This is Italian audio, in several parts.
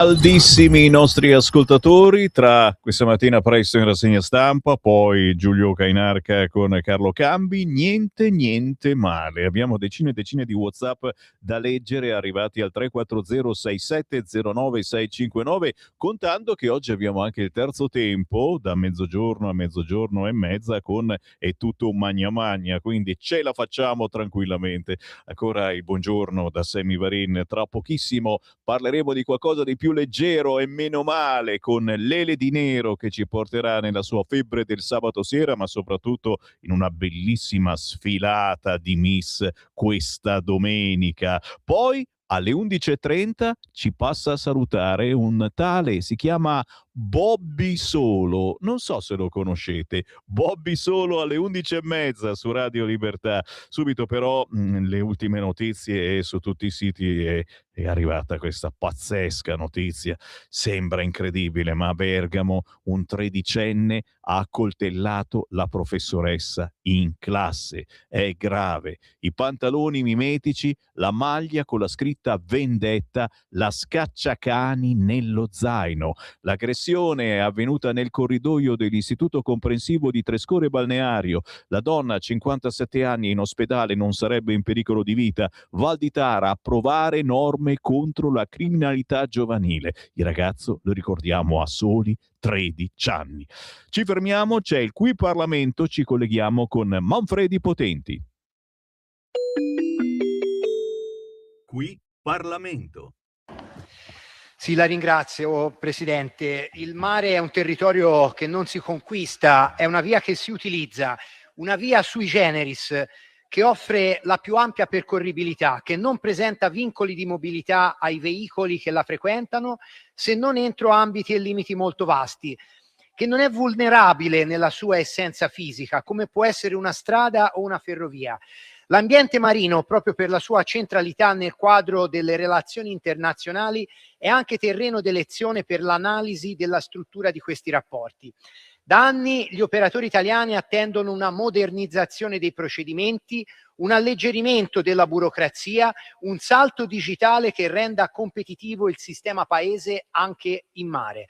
Caldissimi i nostri ascoltatori, tra questa mattina presto in rassegna stampa, poi Giulio Cainarca con Carlo Cambi, niente male. Abbiamo decine e decine di WhatsApp da leggere arrivati al 340 6709 659, contando che oggi abbiamo anche il terzo tempo da mezzogiorno a mezzogiorno e mezza con È tutto un magna magna, quindi ce la facciamo tranquillamente. Ancora il buongiorno da Sammy Varin, tra pochissimo parleremo di qualcosa di più leggero e meno male con Lele Di Nero che ci porterà nella sua febbre del sabato sera, ma soprattutto in una bellissima sfilata di Miss questa domenica. Poi alle 11:30 ci passa a salutare un tale, si chiama Bobby Solo, non so se lo conoscete. Bobby Solo alle 11:30 su Radio Libertà. Subito però le ultime notizie e su tutti i siti è arrivata questa pazzesca notizia, sembra incredibile, ma a Bergamo un tredicenne ha accoltellato la professoressa in classe. È grave. I pantaloni mimetici, la maglia con la scritta vendetta, la scacciacani nello zaino. L'aggressione è avvenuta nel corridoio dell'Istituto Comprensivo di Trescore Balneario. La donna, 57 anni, in ospedale, non sarebbe in pericolo di vita. Val di Tara, approvare norme contro la criminalità giovanile. Il ragazzo, lo ricordiamo, ha soli 13 anni. Ci fermiamo, c'è il Qui Parlamento, ci colleghiamo con Manfredi Potenti. Qui Parlamento. Sì, la ringrazio, Presidente. Il mare è un territorio che non si conquista, è una via che si utilizza, una via sui generis che offre la più ampia percorribilità, che non presenta vincoli di mobilità ai veicoli che la frequentano, se non entro ambiti e limiti molto vasti, che non è vulnerabile nella sua essenza fisica, come può essere una strada o una ferrovia. L'ambiente marino, proprio per la sua centralità nel quadro delle relazioni internazionali, è anche terreno d'elezione per l'analisi della struttura di questi rapporti. Da anni gli operatori italiani attendono una modernizzazione dei procedimenti, un alleggerimento della burocrazia, un salto digitale che renda competitivo il sistema paese anche in mare.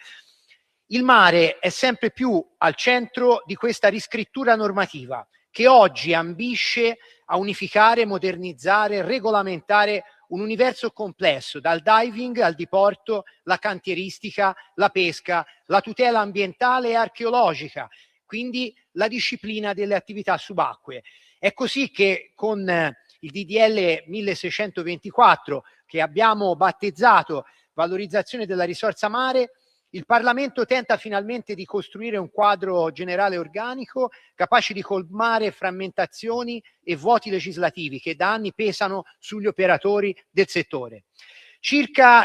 Il mare è sempre più al centro di questa riscrittura normativa che oggi ambisce a unificare, modernizzare, regolamentare un universo complesso, dal diving al diporto, la cantieristica, la pesca, la tutela ambientale e archeologica, quindi la disciplina delle attività subacquee. È così che con il DDL 1624, che abbiamo battezzato valorizzazione della risorsa mare, il Parlamento tenta finalmente di costruire un quadro generale organico capace di colmare frammentazioni e vuoti legislativi che da anni pesano sugli operatori del settore. Circa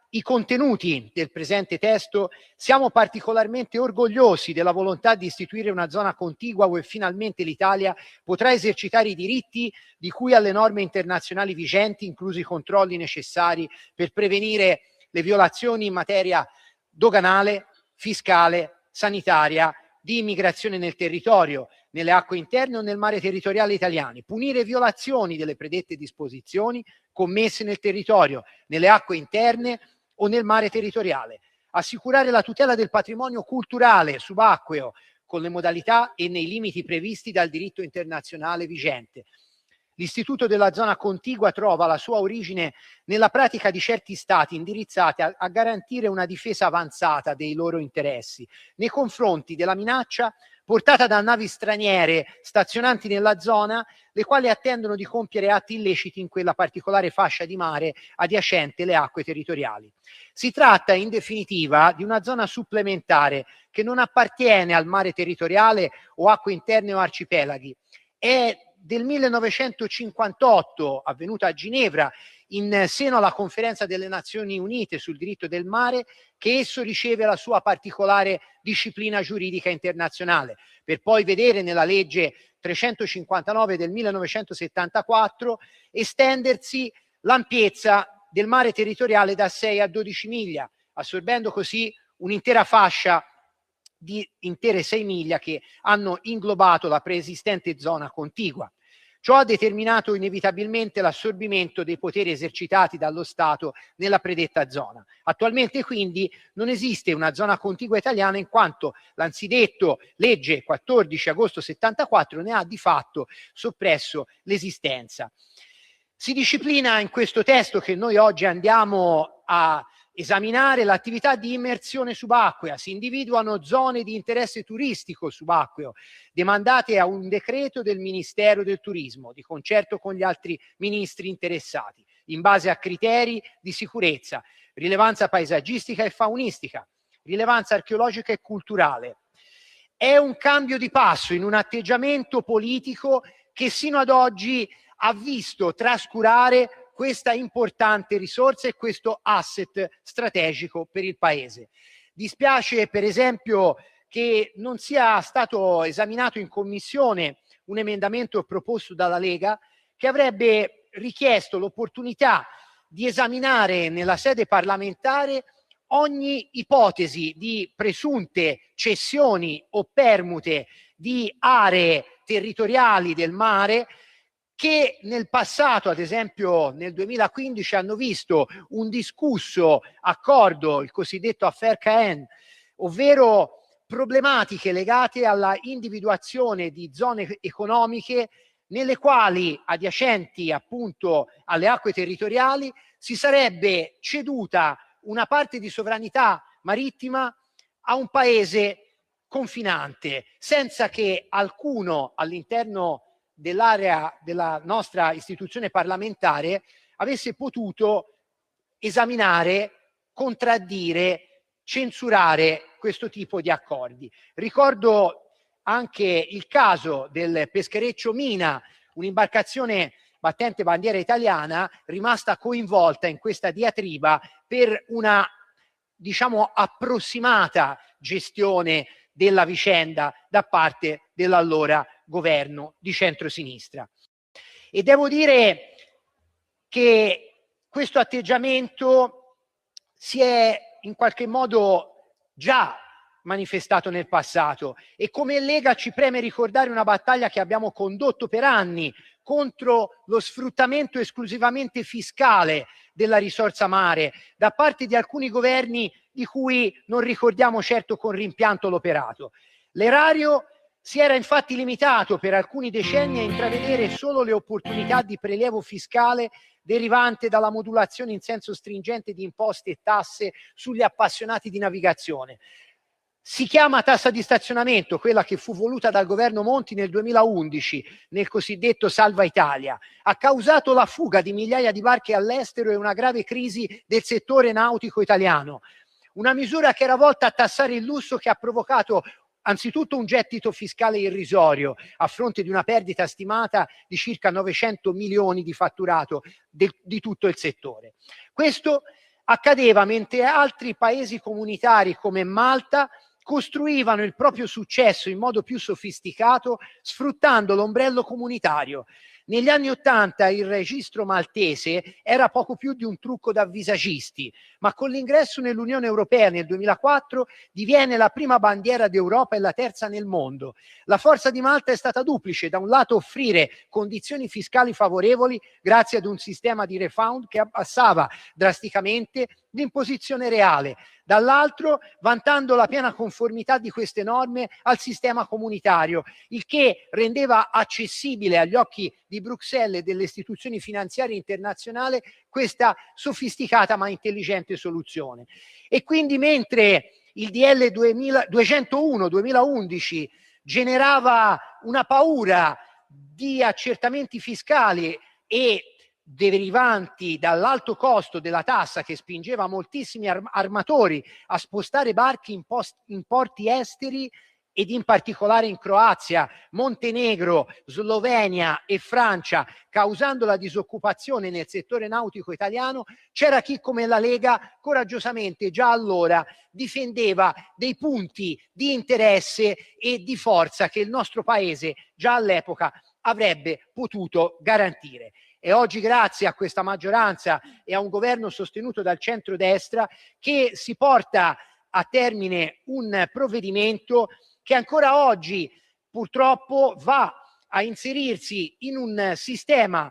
i contenuti del presente testo, siamo particolarmente orgogliosi della volontà di istituire una zona contigua dove finalmente l'Italia potrà esercitare i diritti di cui alle norme internazionali vigenti, inclusi i controlli necessari per prevenire le violazioni in materia doganale, fiscale, sanitaria, di immigrazione nel territorio, nelle acque interne o nel mare territoriale italiani, punire violazioni delle predette disposizioni commesse nel territorio, nelle acque interne o nel mare territoriale, assicurare la tutela del patrimonio culturale subacqueo con le modalità e nei limiti previsti dal diritto internazionale vigente. L'istituto della zona contigua trova la sua origine nella pratica di certi stati indirizzati a garantire una difesa avanzata dei loro interessi nei confronti della minaccia portata da navi straniere stazionanti nella zona, le quali attendono di compiere atti illeciti in quella particolare fascia di mare adiacente le acque territoriali. Si tratta in definitiva di una zona supplementare che non appartiene al mare territoriale o acque interne o arcipelaghi. È del 1958, avvenuta a Ginevra, in seno alla Conferenza delle Nazioni Unite sul diritto del mare, che esso riceve la sua particolare disciplina giuridica internazionale, per poi vedere nella legge 359 del 1974 estendersi l'ampiezza del mare territoriale da 6 a 12 miglia, assorbendo così un'intera fascia di intere 6 miglia che hanno inglobato la preesistente zona contigua. Ciò ha determinato inevitabilmente l'assorbimento dei poteri esercitati dallo Stato nella predetta zona. Attualmente quindi non esiste una zona contigua italiana, in quanto l'anzidetto legge 14 agosto 74 ne ha di fatto soppresso l'esistenza. Si disciplina in questo testo che noi oggi andiamo a esaminare l'attività di immersione subacquea, si individuano zone di interesse turistico subacqueo demandate a un decreto del Ministero del Turismo, di concerto con gli altri ministri interessati, in base a criteri di sicurezza, rilevanza paesaggistica e faunistica, rilevanza archeologica e culturale. È un cambio di passo in un atteggiamento politico che sino ad oggi ha visto trascurare questa importante risorsa e questo asset strategico per il Paese. Dispiace per esempio che non sia stato esaminato in commissione un emendamento proposto dalla Lega che avrebbe richiesto l'opportunità di esaminare nella sede parlamentare ogni ipotesi di presunte cessioni o permute di aree territoriali del mare che nel passato, ad esempio nel 2015, hanno visto un discusso accordo, il cosiddetto Affaire Caen, ovvero problematiche legate alla individuazione di zone economiche nelle quali, adiacenti appunto alle acque territoriali, si sarebbe ceduta una parte di sovranità marittima a un paese confinante, senza che alcuno all'interno dell'area della nostra istituzione parlamentare avesse potuto esaminare, contraddire, censurare questo tipo di accordi. Ricordo anche il caso del peschereccio Mina, un'imbarcazione battente bandiera italiana rimasta coinvolta in questa diatriba per una, diciamo, approssimata gestione della vicenda da parte dell'allora governo di centrosinistra. E devo dire che questo atteggiamento si è in qualche modo già manifestato nel passato e come Lega ci preme ricordare una battaglia che abbiamo condotto per anni contro lo sfruttamento esclusivamente fiscale della risorsa mare da parte di alcuni governi di cui non ricordiamo certo con rimpianto l'operato. L'erario si era infatti limitato per alcuni decenni a intravedere solo le opportunità di prelievo fiscale derivante dalla modulazione in senso stringente di imposte e tasse sugli appassionati di navigazione. Si chiama tassa di stazionamento, quella che fu voluta dal governo Monti nel 2011 nel cosiddetto Salva Italia. Ha causato la fuga di migliaia di barche all'estero e una grave crisi del settore nautico italiano. Una misura che era volta a tassare il lusso, che ha provocato anzitutto un gettito fiscale irrisorio a fronte di una perdita stimata di circa 900 milioni di fatturato di tutto il settore. Questo accadeva mentre altri paesi comunitari come Malta costruivano il proprio successo in modo più sofisticato sfruttando l'ombrello comunitario. Negli anni '80 il registro maltese era poco più di un trucco da visagisti, ma con l'ingresso nell'Unione Europea nel 2004 diviene la prima bandiera d'Europa e la terza nel mondo. La forza di Malta è stata duplice: da un lato offrire condizioni fiscali favorevoli grazie ad un sistema di refund che abbassava drasticamente l'imposizione reale, dall'altro vantando la piena conformità di queste norme al sistema comunitario, il che rendeva accessibile agli occhi di Bruxelles e delle istituzioni finanziarie internazionali questa sofisticata ma intelligente soluzione. E quindi mentre il DL 201-2011 generava una paura di accertamenti fiscali e derivanti dall'alto costo della tassa che spingeva moltissimi armatori a spostare barchi in porti esteri ed in particolare in Croazia, Montenegro, Slovenia e Francia, causando la disoccupazione nel settore nautico italiano, c'era chi come la Lega coraggiosamente già allora difendeva dei punti di interesse e di forza che il nostro Paese già all'epoca avrebbe potuto garantire. E oggi, grazie a questa maggioranza e a un governo sostenuto dal centrodestra, che si porta a termine un provvedimento che ancora oggi purtroppo va a inserirsi in un sistema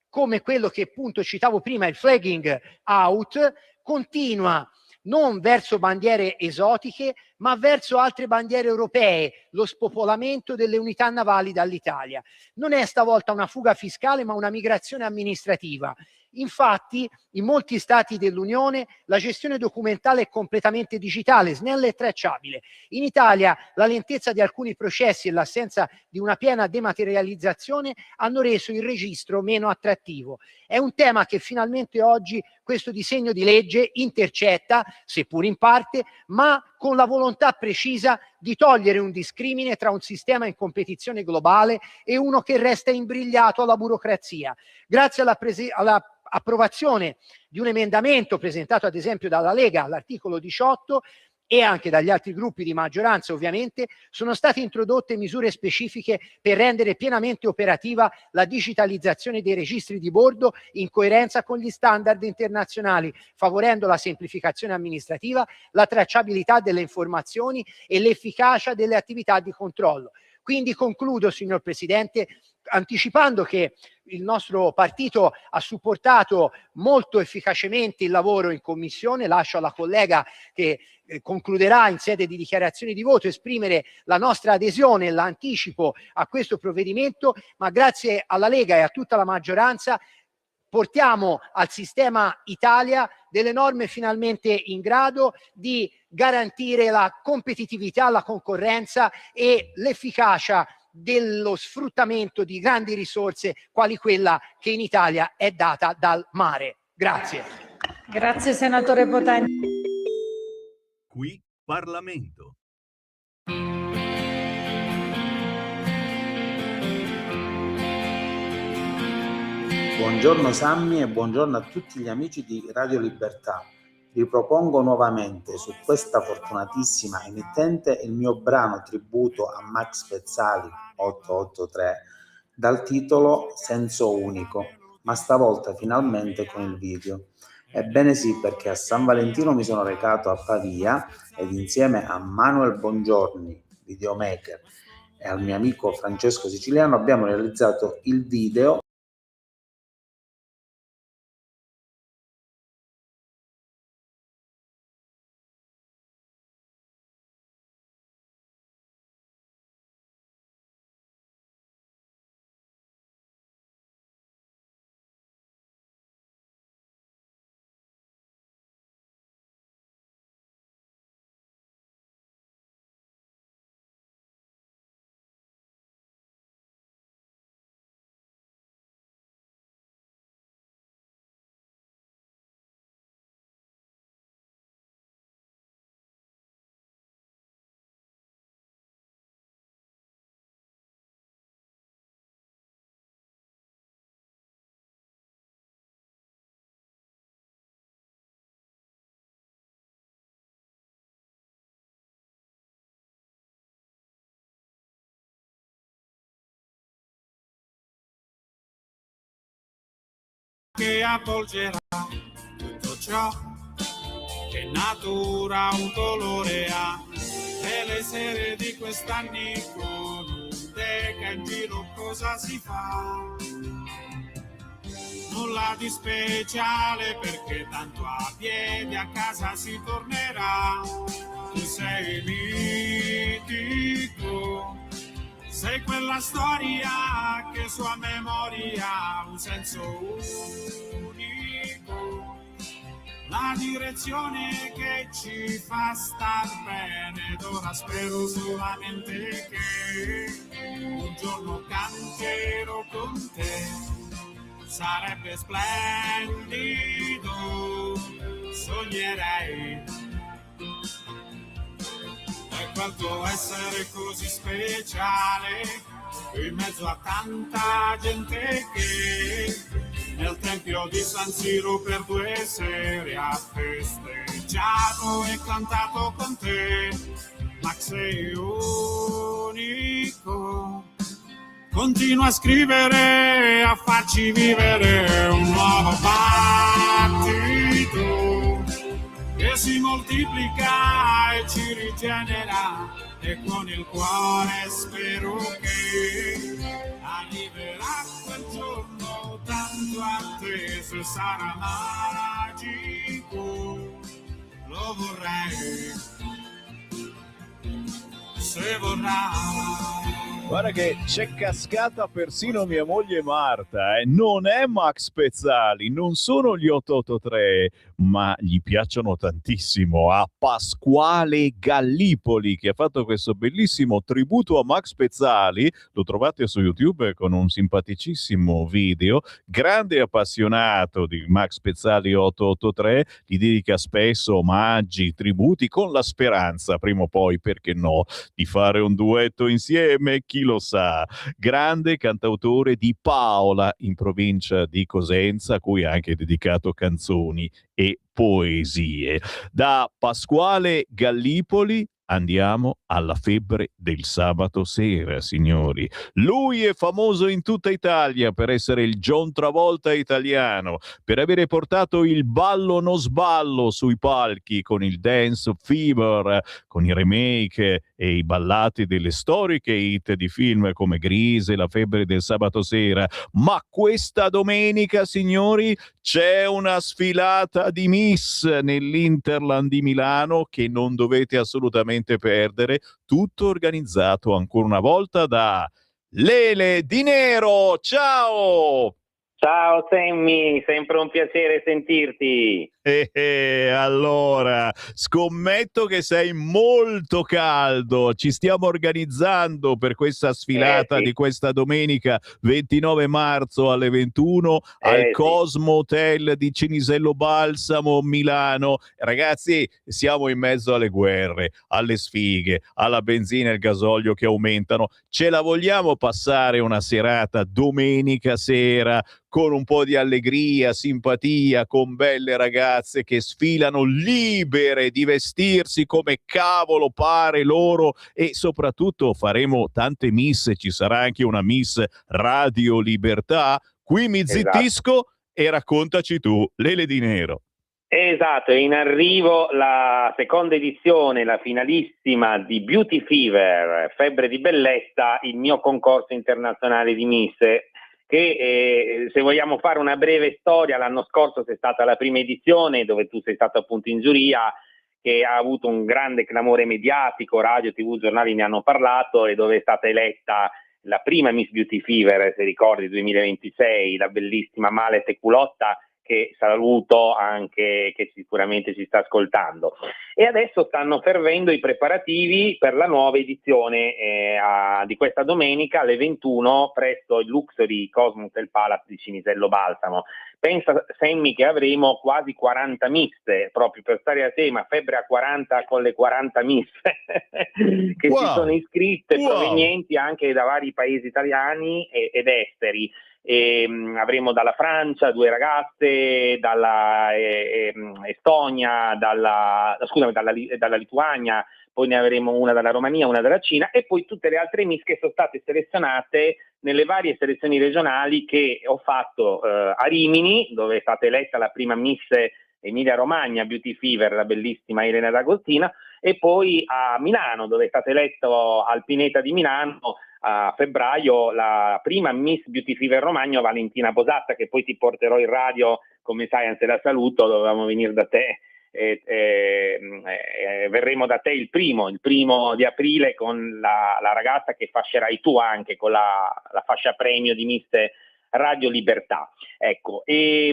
come quello che appunto citavo prima, il flagging out, continua non verso bandiere esotiche, ma verso altre bandiere europee, lo spopolamento delle unità navali dall'Italia. Non è stavolta una fuga fiscale, ma una migrazione amministrativa. Infatti, in molti stati dell'Unione la gestione documentale è completamente digitale, snella e tracciabile. In Italia la lentezza di alcuni processi e l'assenza di una piena dematerializzazione hanno reso il registro meno attrattivo. È un tema che finalmente oggi questo disegno di legge intercetta, seppur in parte, ma con la volontà precisa di togliere un discrimine tra un sistema in competizione globale e uno che resta imbrigliato alla burocrazia. Grazie alla approvazione di un emendamento presentato ad esempio dalla Lega all'articolo 18 e anche dagli altri gruppi di maggioranza, ovviamente, sono state introdotte misure specifiche per rendere pienamente operativa la digitalizzazione dei registri di bordo in coerenza con gli standard internazionali, favorendo la semplificazione amministrativa, la tracciabilità delle informazioni e l'efficacia delle attività di controllo. Quindi concludo, signor Presidente, anticipando che il nostro partito ha supportato molto efficacemente il lavoro in commissione. Lascio alla collega che concluderà in sede di dichiarazioni di voto esprimere la nostra adesione e l'anticipo a questo provvedimento, ma grazie alla Lega e a tutta la maggioranza portiamo al sistema Italia delle norme finalmente in grado di garantire la competitività, la concorrenza e l'efficacia dello sfruttamento di grandi risorse quali quella che in Italia è data dal mare. Grazie. Grazie senatore Potenti. Qui Parlamento. Buongiorno Sammy e buongiorno a tutti gli amici di Radio Libertà. Ripropongo nuovamente su questa fortunatissima emittente il mio brano tributo a Max Pezzali 883 dal titolo Senso Unico, ma stavolta finalmente con il video. Ebbene sì, perché a San Valentino mi sono recato a Pavia ed insieme a Manuel Bongiorni, videomaker, e al mio amico Francesco Siciliano abbiamo realizzato il video che avvolgerà tutto ciò che natura un colore ha, e le sere di quest'anni con un teca in giro cosa si fa? Nulla di speciale perché tanto a piedi a casa si tornerà. Tu sei mitico, sei quella storia che sua memoria ha un senso unico, la direzione che ci fa star bene. Ed ora spero solamente che un giorno canterò con te. Sarebbe splendido, sognerei. E quanto essere così speciale in mezzo a tanta gente che nel tempio di San Siro per 2 sere ha festeggiato e cantato con te. Ma sei unico, continua a scrivere, a farci vivere un nuovo battito, che che si moltiplica e ci rigenerà, e con il cuore spero che arriverà quel giorno tanto atteso, sarà magico, lo vorrei, se vorrà. Guarda che c'è cascata persino mia moglie Marta, eh. Non è Max Pezzali, non sono gli 883, ma gli piacciono tantissimo a Pasquale Gallipoli, che ha fatto questo bellissimo tributo a Max Pezzali. Lo trovate su YouTube con un simpaticissimo video. Grande appassionato di Max Pezzali 883, gli dedica spesso omaggi, tributi, con la speranza, prima o poi, perché no, di fare un duetto insieme, chi lo sa. Grande cantautore di Paola, in provincia di Cosenza, a cui ha anche dedicato canzoni e poesie. Da Pasquale Gallipoli andiamo alla febbre del sabato sera, signori. Lui è famoso in tutta Italia per essere il John Travolta italiano, per avere portato il ballo no sballo sui palchi con il Dance Fever, con i remake e i ballati delle storiche hit di film come Grise, La febbre del sabato sera. Ma questa domenica, signori, c'è una sfilata di Miss nell'Interland di Milano che non dovete assolutamente perdere, tutto organizzato ancora una volta da Lele Di Nero. Ciao! Ciao Sammy, sempre un piacere sentirti. Allora, scommetto che sei molto caldo. Ci stiamo organizzando per questa sfilata sì. di questa domenica 29 marzo alle 21 al Cosmo Hotel di Cinisello Balsamo, Milano. Ragazzi, siamo in mezzo alle guerre, alle sfighe, alla benzina e al gasolio che aumentano. Ce la vogliamo passare una serata domenica sera con un po' di allegria, simpatia, con belle ragazze che sfilano libere di vestirsi come cavolo pare loro, e soprattutto faremo tante miss, ci sarà anche una Miss Radio Libertà. Qui mi zittisco e raccontaci tu, Lele Di Nero. Esatto, è in arrivo la seconda edizione, la finalissima di Beauty Fever, Febbre di Bellezza, il mio concorso internazionale di Miss, che se vogliamo fare una breve storia, l'anno scorso c'è stata la prima edizione dove tu sei stato appunto in giuria, che ha avuto un grande clamore mediatico, radio, tv, giornali ne hanno parlato, e dove è stata eletta la prima Miss Beauty Fever, se ricordi, 2026, la bellissima Male Teculotta, che saluto anche, che sicuramente ci sta ascoltando. E adesso stanno fervendo i preparativi per la nuova edizione di questa domenica alle 21 presso il Luxury Cosmo Hotel Palace di Cinisello Balsamo. Pensa, Sammy, che avremo quasi 40 miss, proprio per stare a tema, febbre a 40 con le 40 miss che si sono iscritte, provenienti anche da vari paesi italiani ed esteri. Avremo dalla Francia 2 ragazze, dalla Estonia, dalla Lituania, poi ne avremo una dalla Romania, una dalla Cina, e poi tutte le altre miss che sono state selezionate nelle varie selezioni regionali che ho fatto a Rimini, dove è stata eletta la prima Miss Emilia Romagna Beauty Fever, la bellissima Elena D'Agostina, e poi a Milano, dove è stato eletto al Pineta di Milano a febbraio la prima Miss Beauty Fever Romagna, Valentina Bosatta, che poi ti porterò in radio, come sai, anzi la saluto, dovevamo venire da te, verremo da te il primo di aprile con la ragazza che fascerai tu anche con la fascia premio di Miss Radio Libertà. Ecco, che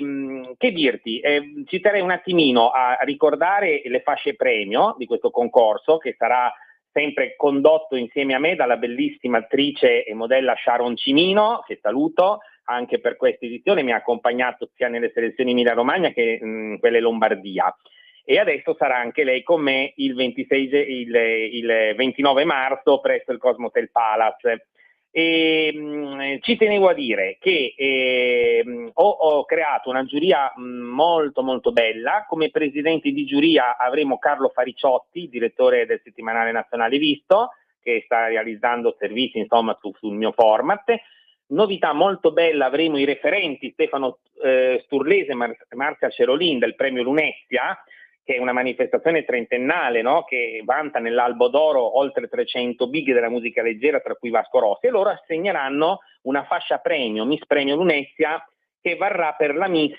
dirti, ci terrei un attimino a ricordare le fasce premio di questo concorso, che sarà sempre condotto insieme a me dalla bellissima attrice e modella Sharon Cimino, che saluto. Anche per questa edizione mi ha accompagnato sia nelle selezioni Emilia Romagna che quelle Lombardia, e adesso sarà anche lei con me il 29 marzo presso il Cosmo Hotel Palace. Ci tenevo a dire che ho creato una giuria molto molto bella. Come presidenti di giuria avremo Carlo Fariciotti, direttore del settimanale nazionale Visto, che sta realizzando servizi insomma sul mio format. Novità molto bella, avremo i referenti Stefano Sturlese e Marzia Cerolin del premio Lunezia, che è una manifestazione trentennale, no? Che vanta nell'Albo d'Oro oltre 300 big della musica leggera, tra cui Vasco Rossi, e loro assegneranno una fascia premio, Miss Premio Lunezia, che varrà per la Miss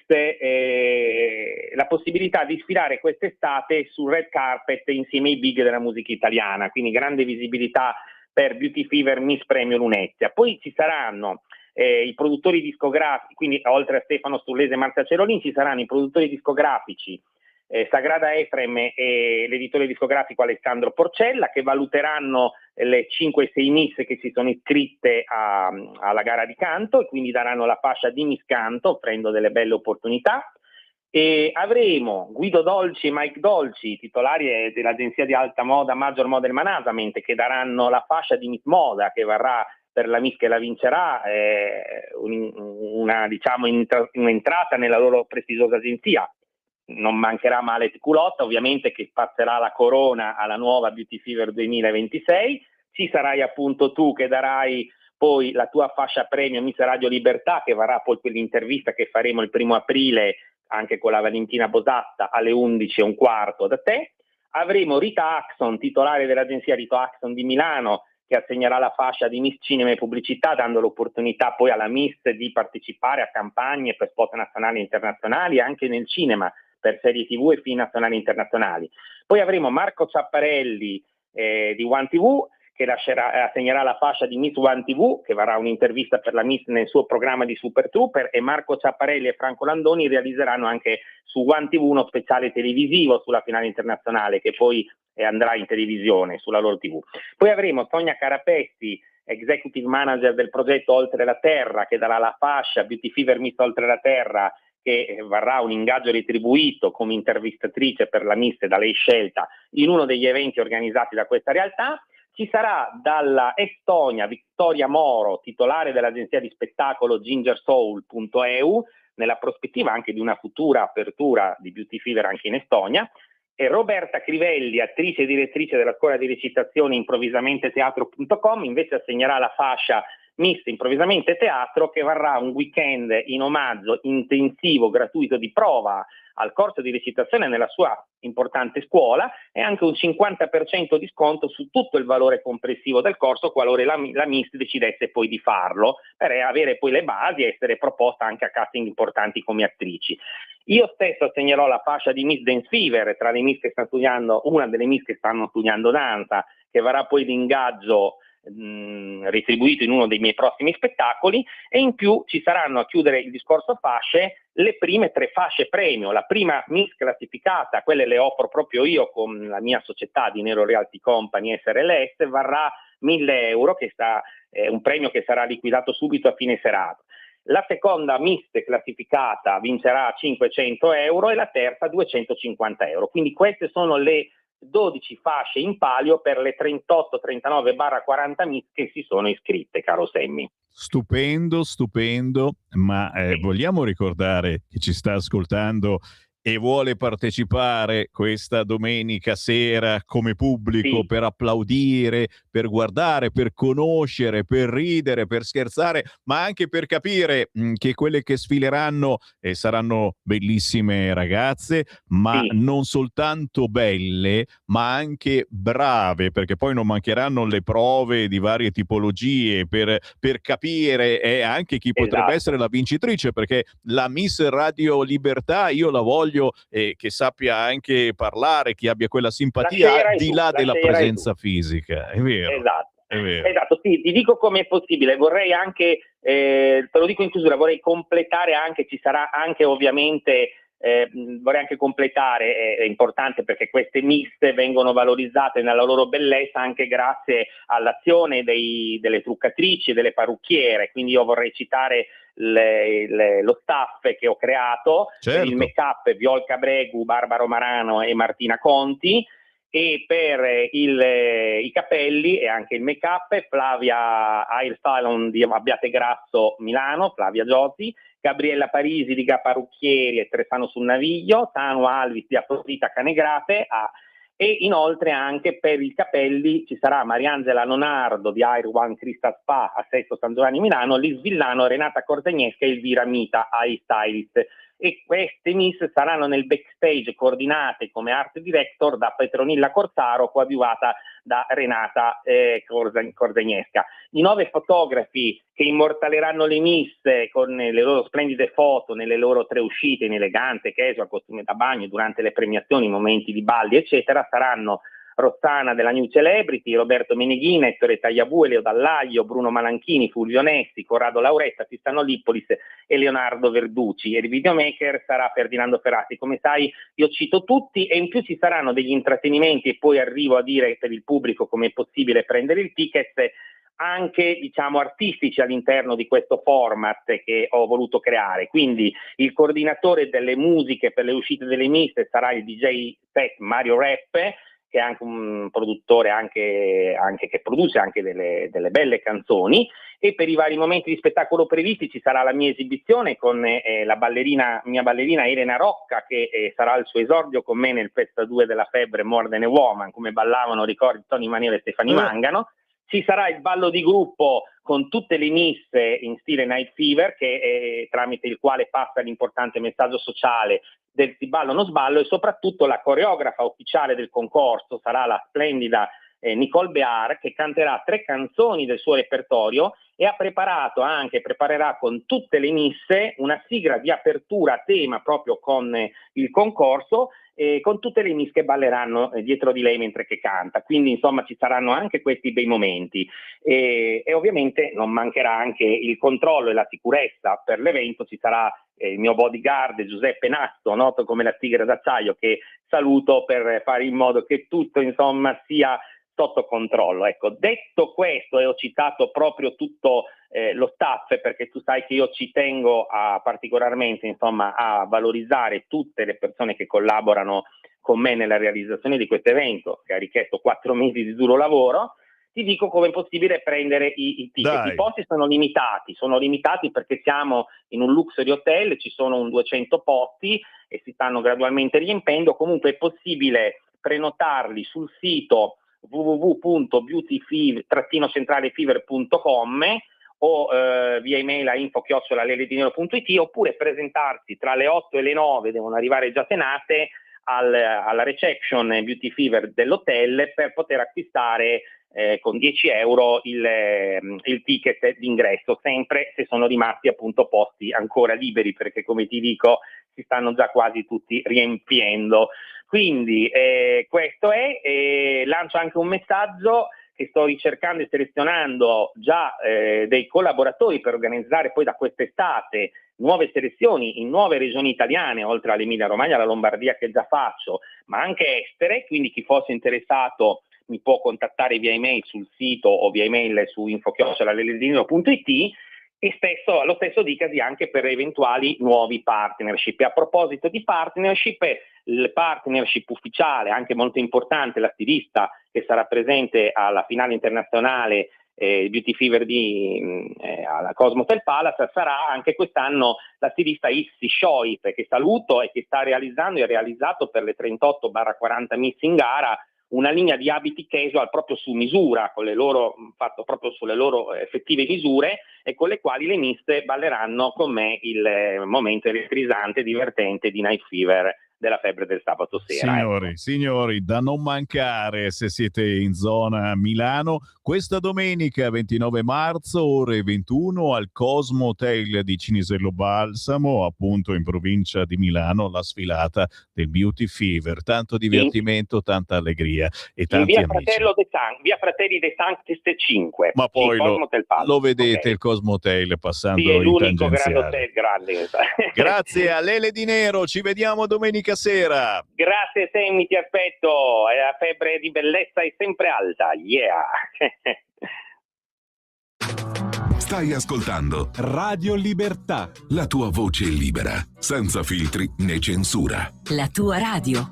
la possibilità di sfilare quest'estate sul red carpet insieme ai big della musica italiana, quindi grande visibilità per Beauty Fever Miss Premio Lunezia. Poi ci saranno i produttori discografici, quindi oltre a Stefano Stullese e Marzia Cerolin ci saranno i produttori discografici Sagrada Efrem e l'editore discografico Alessandro Porcella, che valuteranno le 5-6 miss che si sono iscritte alla gara di canto, e quindi daranno la fascia di Miss Canto, offrendo delle belle opportunità. E avremo Guido Dolci e Mike Dolci, titolari dell'agenzia di alta moda Major Model Management, che daranno la fascia di Miss Moda, che varrà per la Miss che la vincerà un'entrata nella loro prestigiosa agenzia. Non mancherà Malet Culotta, ovviamente, che passerà la corona alla nuova Beauty Fever 2026. Ci sarai appunto tu, che darai poi la tua fascia premio Miss Radio Libertà, che varrà poi quell'intervista che faremo il 1° aprile anche con la Valentina Bosatta alle 11:15 da te. Avremo Rita Axon, titolare dell'agenzia Rita Axon di Milano, che assegnerà la fascia di Miss Cinema e Pubblicità, dando l'opportunità poi alla Miss di partecipare a campagne per spot nazionali e internazionali, anche nel cinema, per serie TV e film nazionali e internazionali. Poi avremo Marco Ciapparelli di One TV, che assegnerà la fascia di Miss One TV, che varrà un'intervista per la Miss nel suo programma di Super Trooper, e Marco Ciapparelli e Franco Landoni realizzeranno anche su One TV uno speciale televisivo sulla finale internazionale, che poi andrà in televisione sulla loro TV. Poi avremo Tonia Carapezzi, executive manager del progetto Oltre la Terra, che darà la fascia Beauty Fever Miss Oltre la Terra, che varrà un ingaggio retribuito come intervistatrice per la Miss da lei scelta in uno degli eventi organizzati da questa realtà. Ci sarà dalla Estonia Vittoria Moro, titolare dell'agenzia di spettacolo gingersoul.eu, nella prospettiva anche di una futura apertura di Beauty Fever anche in Estonia, e Roberta Crivelli, attrice e direttrice della scuola di recitazione improvvisamenteteatro.com, invece assegnerà la fascia Miss Improvvisamente Teatro, che varrà un weekend in omaggio intensivo, gratuito, di prova al corso di recitazione nella sua importante scuola, e anche un 50% di sconto su tutto il valore complessivo del corso, qualora la Miss decidesse poi di farlo, per avere poi le basi e essere proposta anche a casting importanti come attrici. Io stesso assegnerò la fascia di Miss Dance Fever tra le Miss che stanno studiando, una delle Miss che stanno studiando danza, che varrà poi l'ingaggio retribuito in uno dei miei prossimi spettacoli, e in più ci saranno, a chiudere il discorso fasce, le prime 3 fasce premio. La prima Miss classificata, quelle le offro proprio io con la mia società di Nero Realty Company SRLS, varrà 1.000 euro, che è un premio che sarà liquidato subito a fine serata. La seconda Miss classificata vincerà 500 euro e la terza 250 euro. Quindi queste sono le 12 fasce in palio per le 38-39/40 Miss che si sono iscritte, caro Semmi. Stupendo, ma vogliamo ricordare chi ci sta ascoltando e vuole partecipare questa domenica sera come pubblico, per applaudire, per guardare, per conoscere, per ridere, per scherzare, ma anche per capire che quelle che sfileranno saranno bellissime ragazze, ma non soltanto belle, ma anche brave, perché poi non mancheranno le prove di varie tipologie per capire anche chi potrebbe essere la vincitrice, perché la Miss Radio Libertà io la voglio che sappia anche parlare, chi abbia quella simpatia al di là della presenza fisica, è vero. Esatto, sì, ti dico come è possibile, vorrei anche, te lo dico in chiusura, vorrei completare anche, ci sarà anche ovviamente, vorrei anche completare, è importante perché queste Miss vengono valorizzate nella loro bellezza anche grazie all'azione delle truccatrici e delle parrucchiere, quindi io vorrei citare lo staff che ho creato, per il make-up Violca Bregu, Barbaro Marano e Martina Conti, e per i capelli e anche il make-up Flavia Hair Salon di Abbiate Grasso Milano, Flavia Giotti, Gabriella Parisi di Parrucchieri e Trefano sul Naviglio, Tano Alvis di Afrodita Canegrate, e inoltre anche per i capelli ci sarà Mariangela Nonardo di Air One Crystal Spa a Sesto San Giovanni Milano, Liz Villano, Renata Cortegnesca e Elvira Mita Eye Stylist e queste miss saranno nel backstage coordinate come art director da Petronilla Corsaro, coadiuvata da Renata Corzagnesca. I 9 fotografi che immortaleranno le miss con le loro splendide foto nelle loro 3 uscite in elegante, casual, costume da bagno durante le premiazioni, momenti di balli eccetera, saranno Rossana della New Celebrity, Roberto Meneghina, Ettore Tagliabue, Leo Dallaglio, Bruno Malanchini, Fulvio Nessi, Corrado Lauretta, Tiziano Lippolis e Leonardo Verducci. E il videomaker sarà Ferdinando Ferrati. Come sai, io cito tutti, e in più ci saranno degli intrattenimenti, e poi arrivo a dire per il pubblico come è possibile prendere il ticket, anche diciamo artistici all'interno di questo format che ho voluto creare. Quindi il coordinatore delle musiche per le uscite delle miss sarà il DJ set Mario Rap, che è anche un produttore anche che produce anche delle belle canzoni, e per i vari momenti di spettacolo previsti ci sarà la mia esibizione con la mia ballerina Elena Rocca, che sarà il suo esordio con me nel Festa 2 della Febbre More Than a Woman, come ballavano, ricordi, Tony Maniero e Stefani Mangano. Ci sarà il ballo di gruppo con tutte le miss in stile Night Fever, tramite il quale passa l'importante messaggio sociale del si ballo non sballo, e soprattutto la coreografa ufficiale del concorso sarà la splendida Nicole Bear, che canterà 3 canzoni del suo repertorio e preparerà con tutte le miss una sigla di apertura a tema proprio con il concorso, con tutte le miss che balleranno dietro di lei mentre che canta. Quindi insomma ci saranno anche questi bei momenti, e ovviamente non mancherà anche il controllo e la sicurezza per l'evento. Ci sarà il mio bodyguard Giuseppe Nasto, noto come la tigre d'acciaio, che saluto per fare in modo che tutto insomma sia sotto controllo. Ecco, detto questo, e ho citato proprio tutto lo staff, perché tu sai che io ci tengo particolarmente insomma a valorizzare tutte le persone che collaborano con me nella realizzazione di questo evento, che ha richiesto 4 mesi di duro lavoro. Ti dico come è possibile prendere i ticket. Dai. I posti sono limitati perché siamo in un luxury hotel, ci sono 200 posti e si stanno gradualmente riempendo. Comunque è possibile prenotarli sul sito www.beauty-centralefever.com o via email a info@leledinero.it, oppure presentarsi tra le 8 e le 9, devono arrivare già senate, alla reception Beauty Fever dell'hotel, per poter acquistare con 10 euro il ticket d'ingresso, sempre se sono rimasti appunto posti ancora liberi, perché come ti dico si stanno già quasi tutti riempiendo. Quindi questo è, lancio anche un messaggio che sto ricercando e selezionando già dei collaboratori per organizzare poi da quest'estate nuove selezioni in nuove regioni italiane, oltre all'Emilia Romagna, alla Lombardia che già faccio, ma anche estere. Quindi chi fosse interessato mi può contattare via email sul sito o via email su info@leledinero.it, e lo stesso dicasi anche per eventuali nuovi partnership. E a proposito di partnership, il partnership ufficiale, anche molto importante, la stilista che sarà presente alla finale internazionale Beauty Fever alla Cosmotel Palace, sarà anche quest'anno la stilista Issi Scioip, che saluto e che sta realizzando e ha realizzato per le 38/40 miss in gara una linea di abiti casual proprio su misura, fatto proprio sulle loro effettive misure, e con le quali le miss balleranno con me il momento elettrizzante e divertente di Night Fever della Febbre del sabato sera. Signori, da non mancare se siete in zona Milano, questa domenica 29 marzo ore 21 al Cosmo Hotel di Cinisello Balsamo, appunto in provincia di Milano, la sfilata del Beauty Fever. Tanto divertimento, tanta allegria e tanti via amici. Via Fratelli de Sanctis 5. Ma poi lo vedete, okay. Il Cosmo Hotel passando sì, è l'unico in grande tangenziale. hotel grande. Grazie a Lele Di Nero, ci vediamo domenica sera. Grazie Sammy, ti aspetto, la febbre di bellezza è sempre alta, yeah. Stai ascoltando Radio Libertà, la tua voce libera, senza filtri né censura. La tua radio.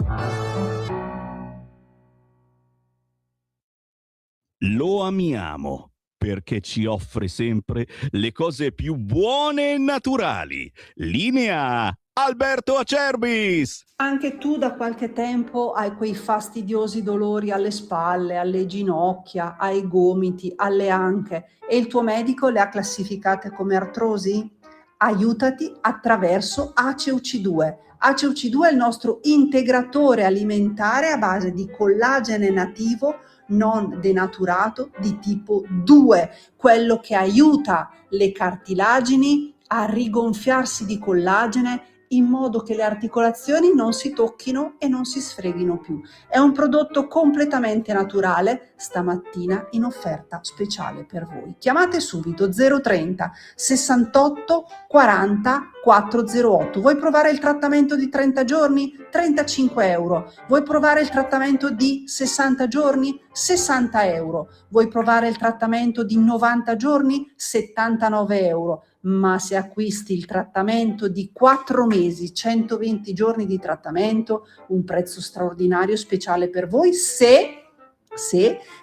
lo amiamo perché ci offre sempre le cose più buone e naturali. Linea Alberto Acerbis! Anche tu da qualche tempo hai quei fastidiosi dolori alle spalle, alle ginocchia, ai gomiti, alle anche, e il tuo medico le ha classificate come artrosi? aiutati attraverso ACEUC2. ACEUC2 è il nostro integratore alimentare a base di collagene nativo non denaturato di tipo 2, quello che aiuta le cartilagini a rigonfiarsi di collagene in modo che le articolazioni non si tocchino e non si sfreghino più. È un prodotto completamente naturale, stamattina in offerta speciale per voi. Chiamate subito 030 68 40 408. Vuoi provare il trattamento di 30 giorni? 35 euro. Vuoi provare il trattamento di 60 giorni? 60 euro. Vuoi provare il trattamento di 90 giorni? 79 euro. Ma se acquisti il trattamento di 4 mesi, 120 giorni di trattamento, un prezzo straordinario speciale per voi se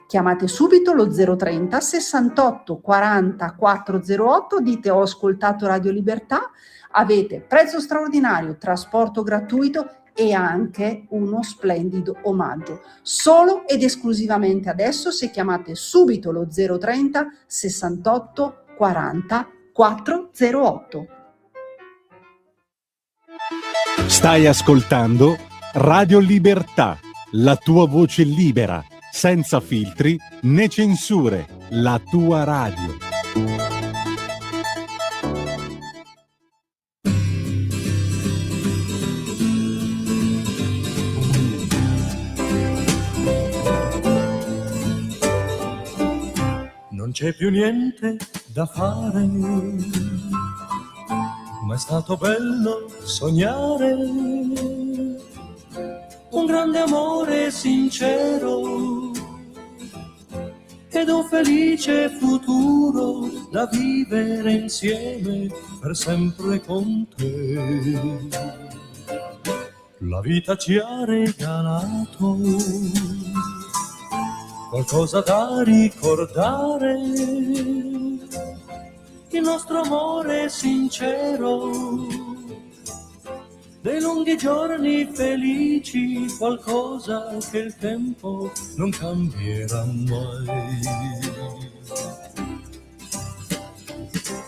chiamate subito lo 030 68 40 408, dite ho ascoltato Radio Libertà, avete prezzo straordinario, trasporto gratuito e anche uno splendido omaggio. Solo ed esclusivamente adesso se chiamate subito lo 030 68 40 408. Stai ascoltando Radio Libertà, la tua voce libera, senza filtri né censure, la tua radio. Non c'è più niente da fare, ma è stato bello sognare un grande amore sincero ed un felice futuro da vivere insieme per sempre con te. La vita ci ha regalato qualcosa da ricordare, il nostro amore sincero, dei lunghi giorni felici, qualcosa che il tempo non cambierà mai.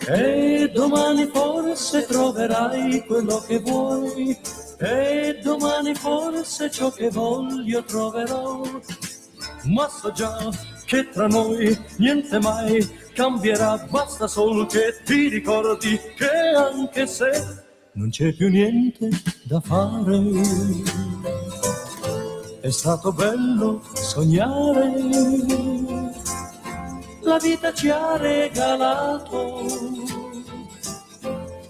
E domani forse troverai quello che vuoi, e domani forse ciò che voglio troverò, ma so già che tra noi niente mai cambierà, basta solo che ti ricordi che anche se non c'è più niente da fare, è stato bello sognare, la vita ci ha regalato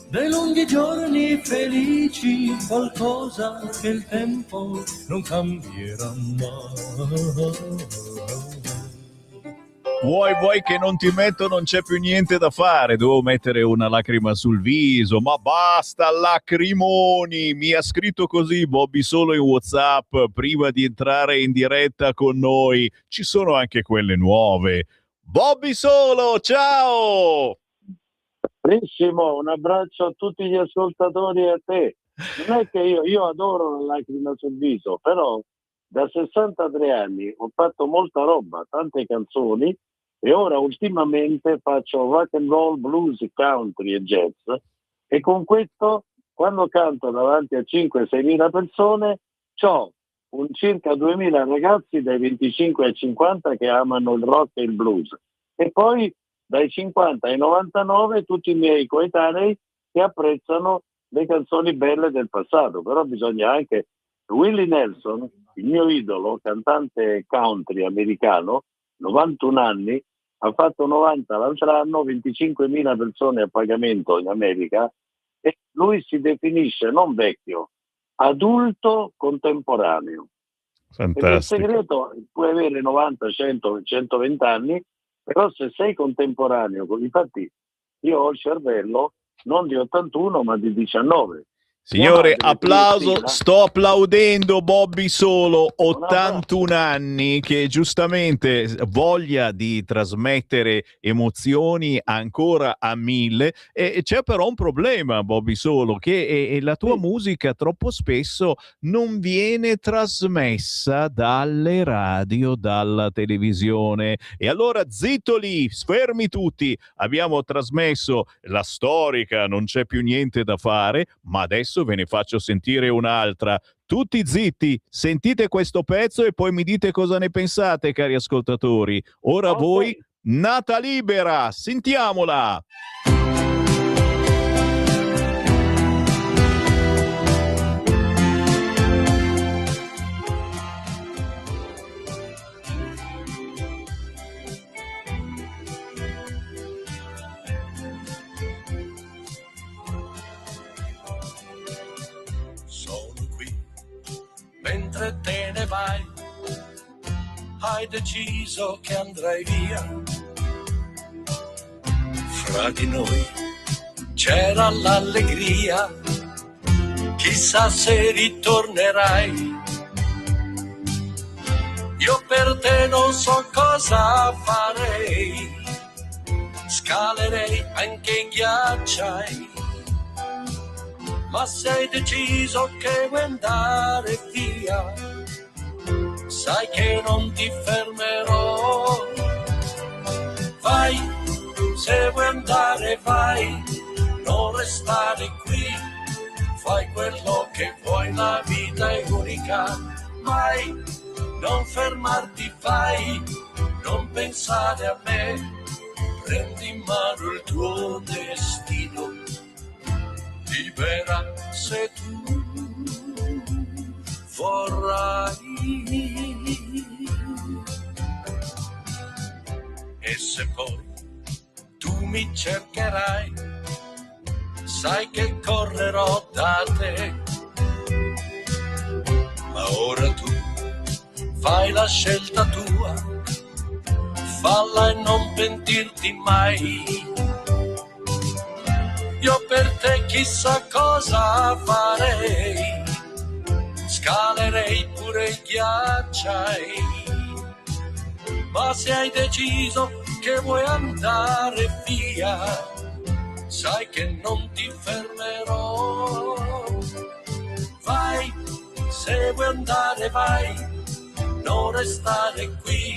dei lunghi giorni felici, qualcosa che il tempo non cambierà mai. Vuoi che non ti metto non c'è più niente da fare, devo mettere una lacrima sul viso, ma basta lacrimoni, mi ha scritto così Bobby Solo in WhatsApp prima di entrare in diretta con noi, ci sono anche quelle nuove. Bobby Solo, ciao! Benissimo, un abbraccio a tutti gli ascoltatori e a te. Non è che io adoro la lacrima sul viso, però da 63 anni ho fatto molta roba, tante canzoni, e ora ultimamente faccio rock and roll, blues, country e jazz, e con questo quando canto davanti a 5-6 mila persone ho un circa 2000 ragazzi dai 25 ai 50 che amano il rock e il blues, e poi dai 50 ai 99 tutti i miei coetanei che apprezzano le canzoni belle del passato. Però bisogna anche Willie Nelson, il mio idolo, cantante country americano, 91 anni, ha fatto 90 l'altro anno, 25.000 persone a pagamento in America, e lui si definisce non vecchio, adulto contemporaneo. Fantastico. E il segreto, puoi avere 90, 100, 120 anni, però se sei contemporaneo, infatti io ho il cervello non di 81 ma di 19, Signore, Mia madre, applauso, Cristina, sto applaudendo Bobby Solo, 81 anni, che giustamente voglia di trasmettere emozioni ancora a 1000, e c'è però un problema, Bobby Solo, che la tua musica troppo spesso non viene trasmessa dalle radio, dalla televisione. E allora zitto lì, fermi tutti, abbiamo trasmesso la storica Non c'è più niente da fare, ma adesso ve ne faccio sentire un'altra. Tutti zitti, sentite questo pezzo e poi mi dite cosa ne pensate, cari ascoltatori. Ora voi, Nata Libera, sentiamola! Mentre te ne vai, hai deciso che andrai via. Fra di noi c'era l'allegria, chissà se ritornerai. Io per te non so cosa farei, scalerei anche in ghiacciai. Ma se hai deciso che vuoi andare via, sai che non ti fermerò. Vai, se vuoi andare vai, non restare qui. Fai quello che vuoi, la vita è unica. Vai, non fermarti, vai, non pensare a me. Prendi in mano il tuo destino. Libera se tu vorrai. E se poi tu mi cercherai, sai che correrò da te. Ma ora tu fai la scelta tua, falla e non pentirti mai. Io per te chissà cosa farei, scalerei pure i ghiacciai. Ma se hai deciso che vuoi andare via, sai che non ti fermerò. Vai, se vuoi andare vai, non restare qui.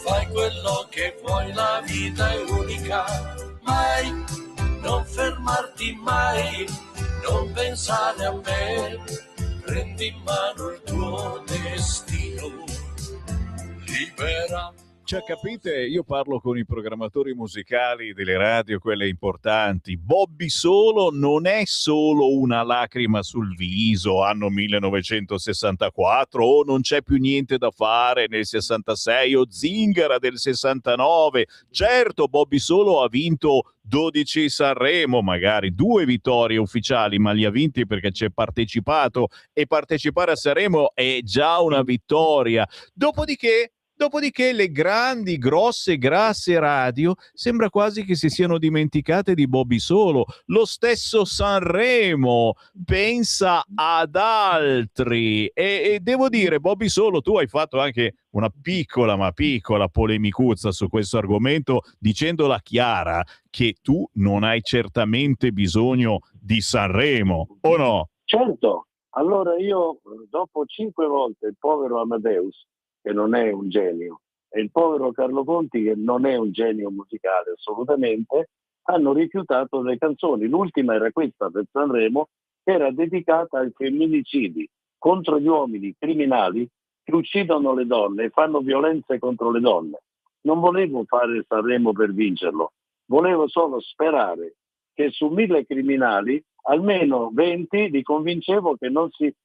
Fai quello che vuoi, la vita è unica. Mai non fermarti mai, non pensare a me, prendi in mano il tuo destino, libera. Cioè, capite, io parlo con i programmatori musicali delle radio, quelle importanti. Bobby Solo non è solo una lacrima sul viso, anno 1964, o Non c'è più niente da fare nel 66, o Zingara del 69. Certo, Bobby Solo ha vinto 12 Sanremo, magari 2 vittorie ufficiali, ma li ha vinti perché c'è partecipato, e partecipare a Sanremo è già una vittoria. Dopodiché le grandi, grosse, grasse radio sembra quasi che si siano dimenticate di Bobby Solo. Lo stesso Sanremo pensa ad altri. E devo dire, Bobby Solo, tu hai fatto anche una piccola, ma piccola polemicuzza su questo argomento, dicendola chiara, che tu non hai certamente bisogno di Sanremo, o no? Certo, allora io dopo 5 volte il povero Amadeus, che non è un genio, e il povero Carlo Conti, che non è un genio musicale assolutamente, hanno rifiutato le canzoni. L'ultima era questa per Sanremo, che era dedicata ai femminicidi, contro gli uomini criminali che uccidono le donne e fanno violenze contro le donne. Non volevo fare Sanremo per vincerlo, volevo solo sperare che su 1000 criminali almeno 20 li convincevo che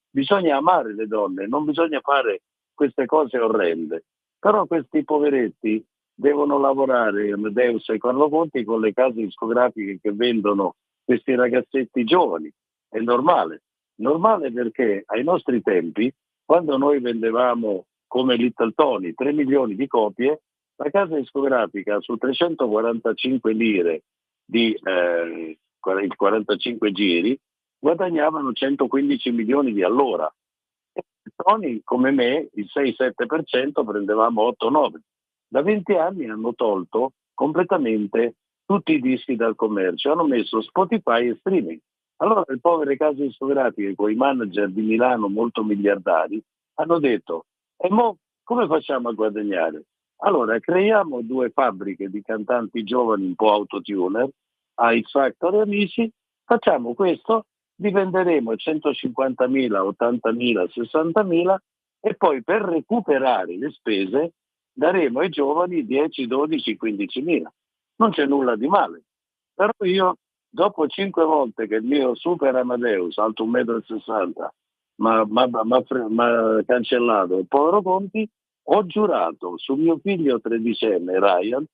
bisogna amare le donne, non bisogna fare queste cose orrende. Però questi poveretti devono lavorare, Amadeus e Carlo Conti, con le case discografiche che vendono questi ragazzetti giovani. È normale perché ai nostri tempi, quando noi vendevamo come Little Tony 3 milioni di copie, la casa discografica su 345 lire di 45 giri guadagnavano 115 milioni di allora. E Sony, come me, il 6-7% prendevamo 8-9. Da 20 anni hanno tolto completamente tutti i dischi dal commercio, hanno messo Spotify e streaming. Allora le povere case discografiche con i manager di Milano molto miliardari hanno detto: e mo come facciamo a guadagnare? Allora creiamo 2 fabbriche di cantanti giovani un po' autotuner, a X Factor e Amici, facciamo questo, vi venderemo 150.000, 80.000, 60.000 e poi per recuperare le spese daremo ai giovani 10, 12, 15.000. Non c'è nulla di male. Però io, dopo 5 volte che il mio Super Amadeus, alto 1,60 m, m'ha cancellato il povero Conti, ho giurato su mio figlio tredicenne, Ryan,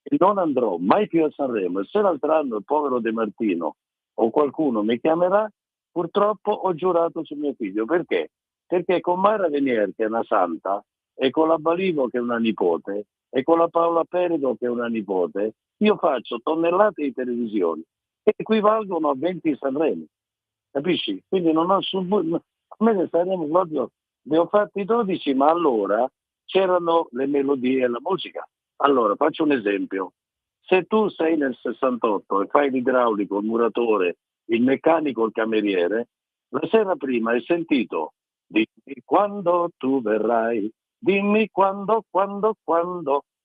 che non andrò mai più a Sanremo. E se l'altro anno il povero De Martino o qualcuno mi chiamerà, purtroppo ho giurato su mio figlio. Perché? Perché con Mara Venier, che è una santa, e con la Balivo, che è una nipote, e con la Paola Perido, che è una nipote, io faccio tonnellate di televisioni che equivalgono a 20 Sanremo, capisci? Quindi non ho a me ne Sanremo proprio, ne ho fatti 12, ma allora c'erano le melodie e la musica. Allora faccio un esempio: se tu sei nel 68 e fai l'idraulico, il muratore, il meccanico, il cameriere, la sera prima hai sentito dimmi quando tu verrai, dimmi quando,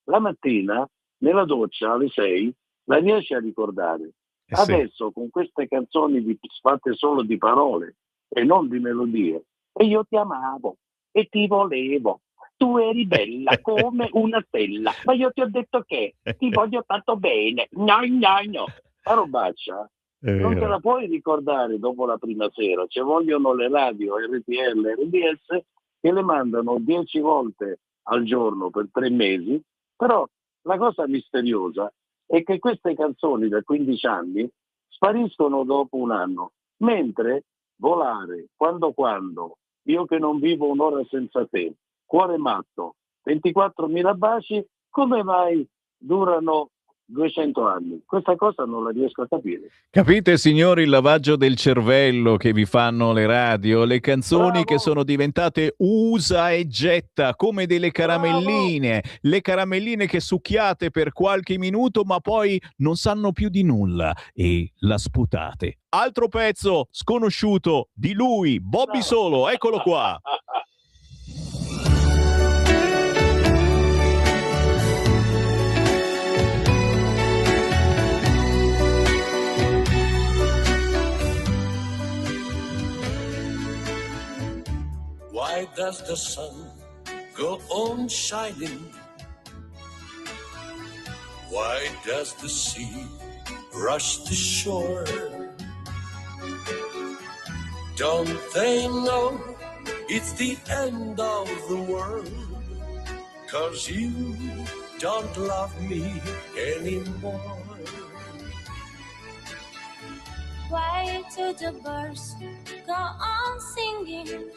la mattina nella doccia alle 6 la riesci a ricordare. Sì. Adesso con queste canzoni fatte solo di parole e non di melodie, e io ti amavo e ti volevo, tu eri bella come una stella, ma io ti ho detto che ti voglio tanto bene, no. La robaccia non te la puoi ricordare dopo la prima sera, ci vogliono le radio RTL, RDS che le mandano 10 volte al giorno per 3 mesi. Però la cosa misteriosa è che queste canzoni da 15 anni spariscono dopo un anno, mentre Volare, Quando, Io che non vivo un'ora senza te, Cuore matto, 24.000 baci, come mai durano 200 anni? Questa cosa non la riesco a capire. Capite, signori, il lavaggio del cervello che vi fanno le radio? Le canzoni Bravo. che sono diventate usa e getta, come delle caramelline. Le caramelline che succhiate per qualche minuto, ma poi non sanno più di nulla e la sputate. Altro pezzo sconosciuto di lui, Bobby Solo, eccolo qua. Why does the sun go on shining? Why does the sea rush the shore? Don't they know it's the end of the world? 'Cause you don't love me anymore. Why do the birds go on singing?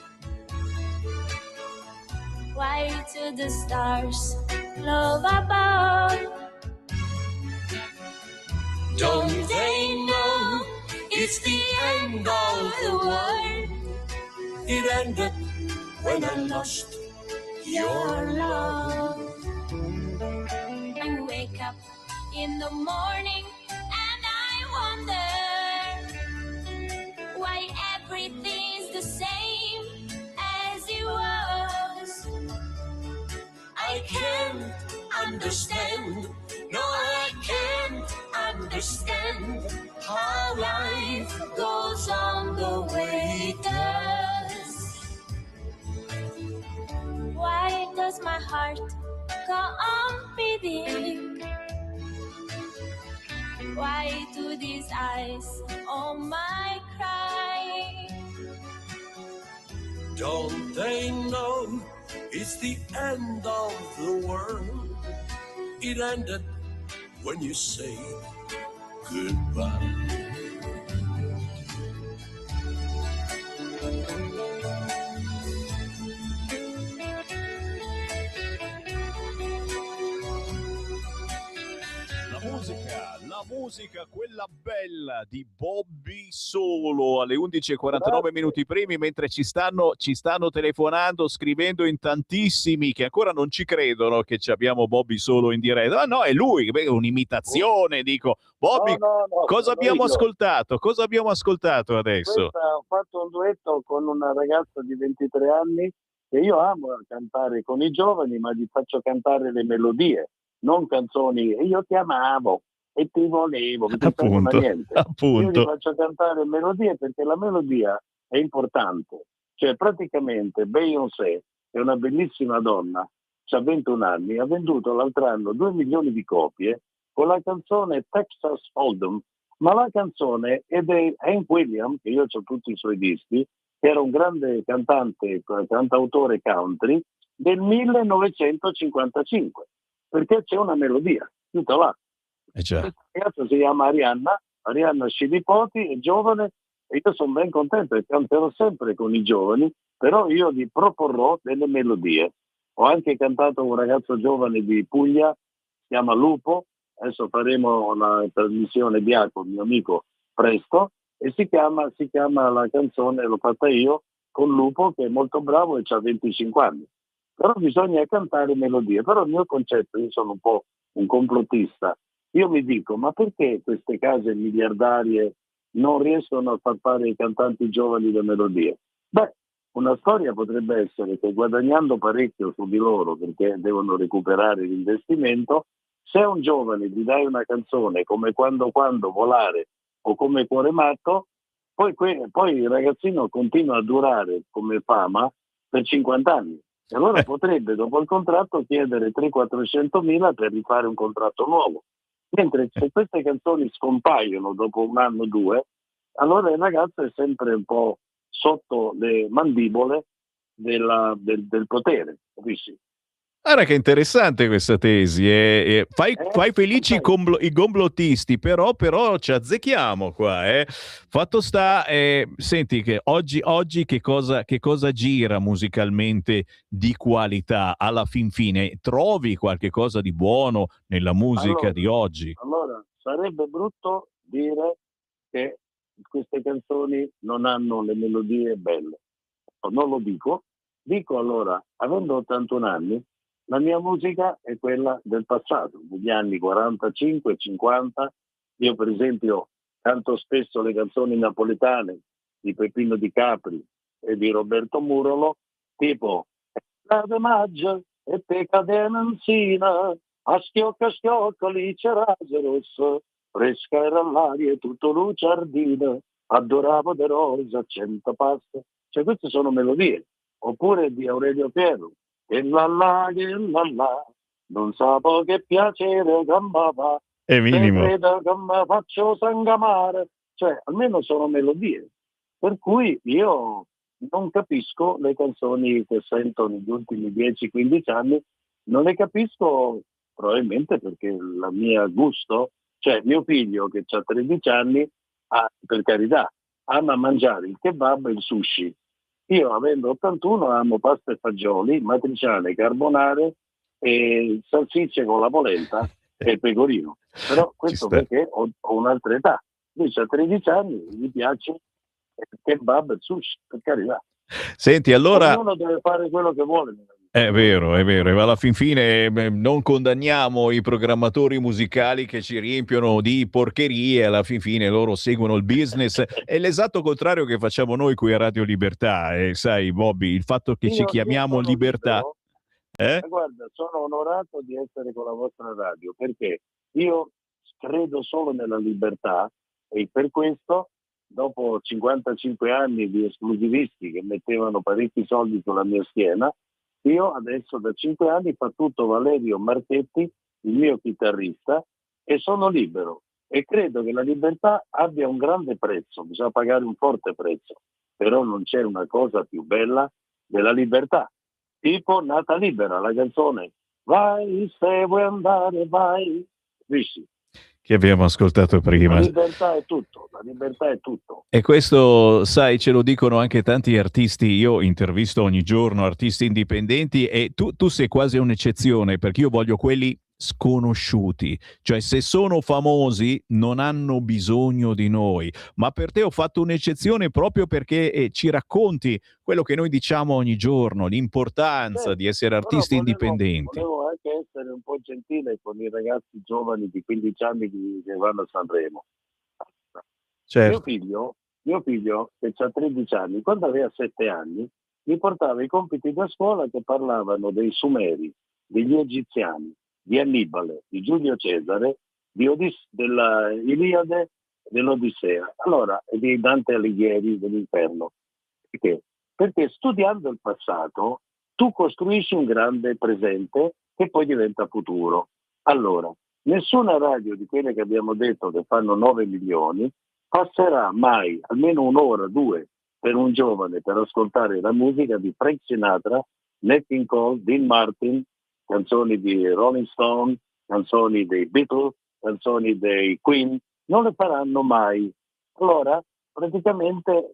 Why do the stars love above? Don't they know it's the end of the world? It ended when I lost your love. I wake up in the morning and I wonder why everything's the same as it was. I can't understand, no I can't understand how life goes on the way it does. Why does my heart go on beating? Why do these eyes on my cry? Don't they know it's the end of the world? It ended when you say goodbye. La musica, la musica, quella bella di Bobby Solo alle 11:49 minuti primi, mentre ci stanno telefonando, scrivendo in tantissimi che ancora non ci credono che ci abbiamo Bobby Solo in diretta. Ah, no, è lui, è un'imitazione, dico. Bobby, No, cosa abbiamo io. ascoltato? Cosa abbiamo ascoltato adesso? Ho fatto un duetto con una ragazza di 23 anni che io amo cantare con i giovani, ma gli faccio cantare le melodie, non canzoni. Io ti amavo e ti volevo, Appunto. Io gli faccio cantare melodie perché la melodia è importante. Cioè praticamente Beyoncé è una bellissima donna, ha 21 anni, ha venduto l'altro anno 2 milioni di copie con la canzone Texas Hold'em, ma la canzone è di Hank Williams, che io ho tutti i suoi dischi, che era un grande cantautore country del 1955, perché c'è una melodia, tutta là. Questa ragazza si chiama Arianna Scilipoti, è giovane e io sono ben contento e canterò sempre con i giovani, però io gli proporrò delle melodie. Ho anche cantato un ragazzo giovane di Puglia, si chiama Lupo, adesso faremo una trasmissione di Jacopo, mio amico, presto, e si chiama la canzone, l'ho fatta io, con Lupo, che è molto bravo e ha 25 anni. Però bisogna cantare melodie. Però il mio concetto, io sono un po' un complottista, io mi dico, ma perché queste case miliardarie non riescono a far fare ai cantanti giovani le melodie? Beh, una storia potrebbe essere che guadagnando parecchio su di loro, perché devono recuperare l'investimento, se a un giovane gli dai una canzone come Quando Volare o come Cuore Matto, poi il ragazzino continua a durare come fama per 50 anni. E allora potrebbe, dopo il contratto, chiedere 300-400 mila per rifare un contratto nuovo. Mentre se queste canzoni scompaiono dopo un anno o due, allora il ragazzo è sempre un po' sotto le mandibole del potere, capisci? Guarda che interessante questa tesi, fai felici i complottisti, però ci azzecchiamo qua. Fatto sta, senti che oggi che cosa gira musicalmente di qualità? Alla fin fine trovi qualche cosa di buono nella musica di oggi? Allora, sarebbe brutto dire che queste canzoni non hanno le melodie belle. Non lo dico. Dico allora, avendo 81 anni, la mia musica è quella del passato, degli anni 45, 50. Io per esempio canto spesso le canzoni napoletane di Peppino Di Capri e di Roberto Murolo, tipo «Cade maggio e te cade un'ansina, a schiocco lì c'era rosso, fresca era l'aria e tutto lucciardina, adoravo de rosa, 100 paste». Cioè queste sono melodie. Oppure di Aurelio Piero, che la, non sapevo che piacere gambava, è minimo. Vedo che mi faccio sangamare, cioè almeno sono melodie. Per cui io non capisco le canzoni che sento negli ultimi 10-15 anni, non le capisco probabilmente perché il mio gusto, cioè mio figlio che ha 13 anni, per carità, ama mangiare il kebab e il sushi. Io, avendo 81, amo pasta e fagioli, matriciane, carbonare e salsicce con la polenta e il pecorino. Però questo perché ho un'altra età. Lui ha 13 anni, gli piace il kebab e il sushi, per carità. Senti, allora... Ognuno deve fare quello che vuole. È vero, e alla fin fine non condanniamo i programmatori musicali che ci riempiono di porcherie, alla fin fine loro seguono il business, è l'esatto contrario che facciamo noi qui a Radio Libertà, sai Bobby, il fatto che ci chiamiamo Libertà... Guarda, sono onorato di essere con la vostra radio, perché io credo solo nella libertà e per questo, dopo 55 anni di esclusivisti che mettevano parecchi soldi sulla mia schiena, io adesso da 5 anni fa tutto Valerio Marchetti, il mio chitarrista, e sono libero. E credo che la libertà abbia un grande prezzo, bisogna pagare un forte prezzo, però non c'è una cosa più bella della libertà. Tipo Nata Libera, la canzone «Vai, se vuoi andare, vai». Capisci? Che abbiamo ascoltato prima. La libertà è tutto, la libertà è tutto. E questo, sai, ce lo dicono anche tanti artisti. Io intervisto ogni giorno artisti indipendenti e tu sei quasi un'eccezione, perché io voglio quelli sconosciuti, cioè se sono famosi non hanno bisogno di noi, ma per te ho fatto un'eccezione proprio perché ci racconti quello che noi diciamo ogni giorno, l'importanza di essere artisti indipendenti. Volevo anche essere un po' gentile con i ragazzi giovani di 15 anni che vanno a Sanremo. Certo. Mio figlio che ha 13 anni, quando aveva 7 anni, mi portava i compiti da scuola che parlavano dei Sumeri, degli Egiziani, di Annibale, di Giulio Cesare, della Iliade, dell'Odissea, allora, e di Dante Alighieri dell'Inferno. Perché? Perché studiando il passato tu costruisci un grande presente che poi diventa futuro. Allora, nessuna radio di quelle che abbiamo detto che fanno 9 milioni passerà mai almeno un'ora, 2 per un giovane per ascoltare la musica di Frank Sinatra, Nat King Cole, Dean Martin, canzoni di Rolling Stone, canzoni dei Beatles, canzoni dei Queen, non le faranno mai. Allora, praticamente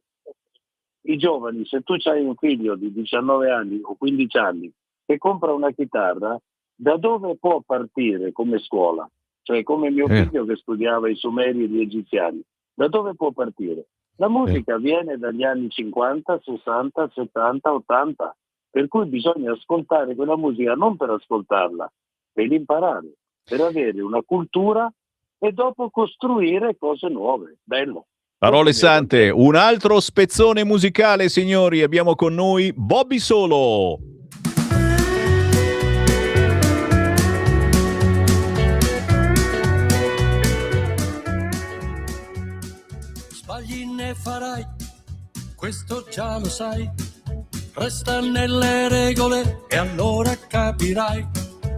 i giovani, se tu hai un figlio di 19 anni o 15 anni che compra una chitarra, da dove può partire come scuola? Cioè come mio figlio che studiava i Sumeri e gli Egiziani. Da dove può partire? La musica viene dagli anni 50, 60, 70, 80, per cui bisogna ascoltare quella musica non per ascoltarla, per imparare, per avere una cultura e dopo costruire cose nuove. Bello. Parole sante, un altro spezzone musicale, signori, abbiamo con noi Bobby Solo. Sbagli ne farai, questo già lo sai, resta nelle regole e allora capirai,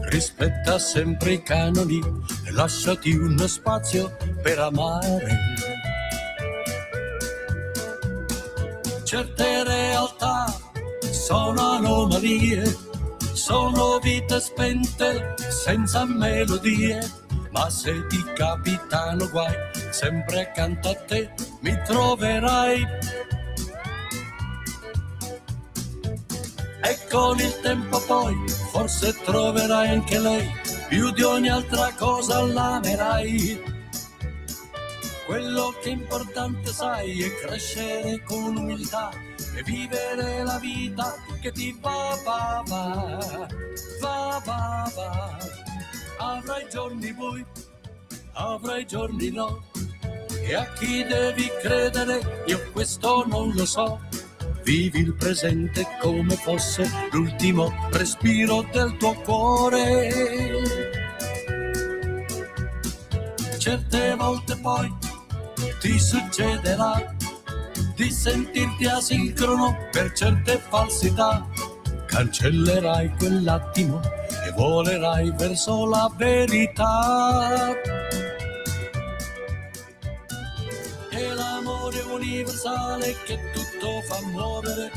rispetta sempre i canoni e lasciati uno spazio per amare. Certe realtà sono anomalie, sono vite spente senza melodie, ma se ti capitano guai, sempre accanto a te mi troverai. E con il tempo poi forse troverai anche lei, più di ogni altra cosa l'amerai. Quello che è importante sai è crescere con umiltà e vivere la vita che ti va. Avrai giorni bui, avrai giorni no, e a chi devi credere io questo non lo so. Vivi il presente come fosse l'ultimo respiro del tuo cuore. Certe volte poi ti succederà di sentirti asincrono per certe falsità. Cancellerai quell'attimo e volerai verso la verità. E l'amore universale che tutto fa muovere,